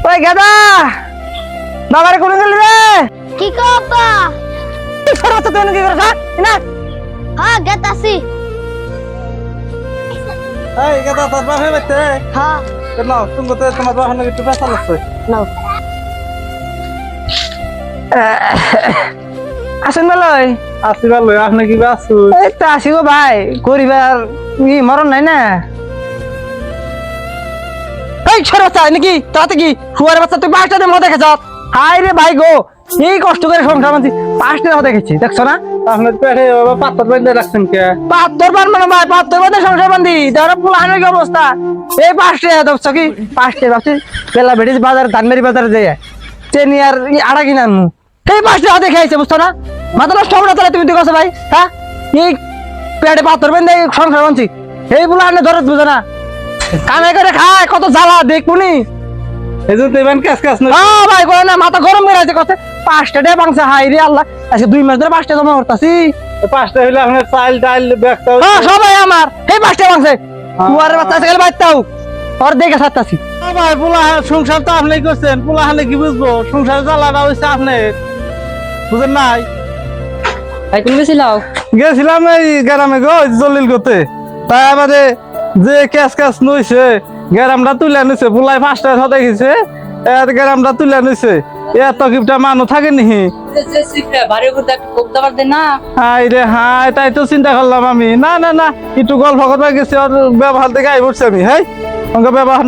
ওই গাদা বাবার কোন গেল রে? কি কো আপা? ছোট বাচ্চা তুই কি করছ না? হ্যাঁ গেতাছি। এই গাদা তোর বাপে বাইতে হ্যাঁ নাও তুমি তো তোমার বাপে নাকি একটু পেশা লাগছে নাও। আসেন ভালোই আসি ভালো আপনি কি আছো? এই তো আসি গো ভাই গরিবার মরণ নাই না। এই ছোট বাচ্চা নাকি তাতে কি শুয়ার বাচ্চা তুই 5টা দিন মধ্যে খেছ? হাই রে ভাই গো এই কষ্ট করে সংসার মানছি 5টা মধ্যে খেছি দেখছো না? আপনার পেটে বাবা পাথর বেঁধে রাখছেন কে? পাত্তর পার মানে ভাই পাত্তর মধ্যে সংসার বান্ধি যারা পুলানের কি অবস্থা এই 5টা দেখছো কি 5টা ভাবছি বেলা বেড়িস বাজার ধানবাড়ি বাজারে যাই চেনি আর আড়া কিনে আনমু এই 5টা হাতে খাইছে বুঝছো না? মাথা নষ্ট হবে না তাহলে তুমি দেখছো ভাই হ্যাঁ এই পেটে পাত্তর বেঁধে সংসার বানছি এই পুলানে ধরে বুঝো না কামাই করে খায় কত জ্বালা দেখবুনি। এই যে তুই ক্যাশ ক্যাশ না ভাই করে না মাথা গরম করে আছে কথা 5টা ডে বাংছে হাই রে আল্লাহ আজকে 2 মাস ধরে 5টা জমা করতাছি। 5টা হইলে আপনার চাল ডাল ব্যাগটা সবাই আমার এই 5টা বাংছে তুয়ারে বাচ্চা আছে গেলে বাইতাও ওর দেখে ছাড়তাছি। ভাই পোলা সংসার তো আপনি করছেন পোলা হালে কি বুঝবো সংসার জ্বালাটা হইছে আপনি বুঝেন নাই? ভাই কোন গেছিলাও? গেছিলাম এই গ্রামে গো জলিল করতে তাই আমাদের যে ক্যাশ ক্যাশ নইছে গ্রামটা তুলে নিছে পোলাই 5টা সাথে গেছে গ্রামটা তুলে নিছে এত কিপটা মানুষ থাকে নিহি হাই রে হাই তাই তো চিন্তা করলাম আমি না না না একটু গল্প করতে গেছি ওর ব্যবহার দেখে আই পড়ছি আমি হ্যাঁ ব্যবহার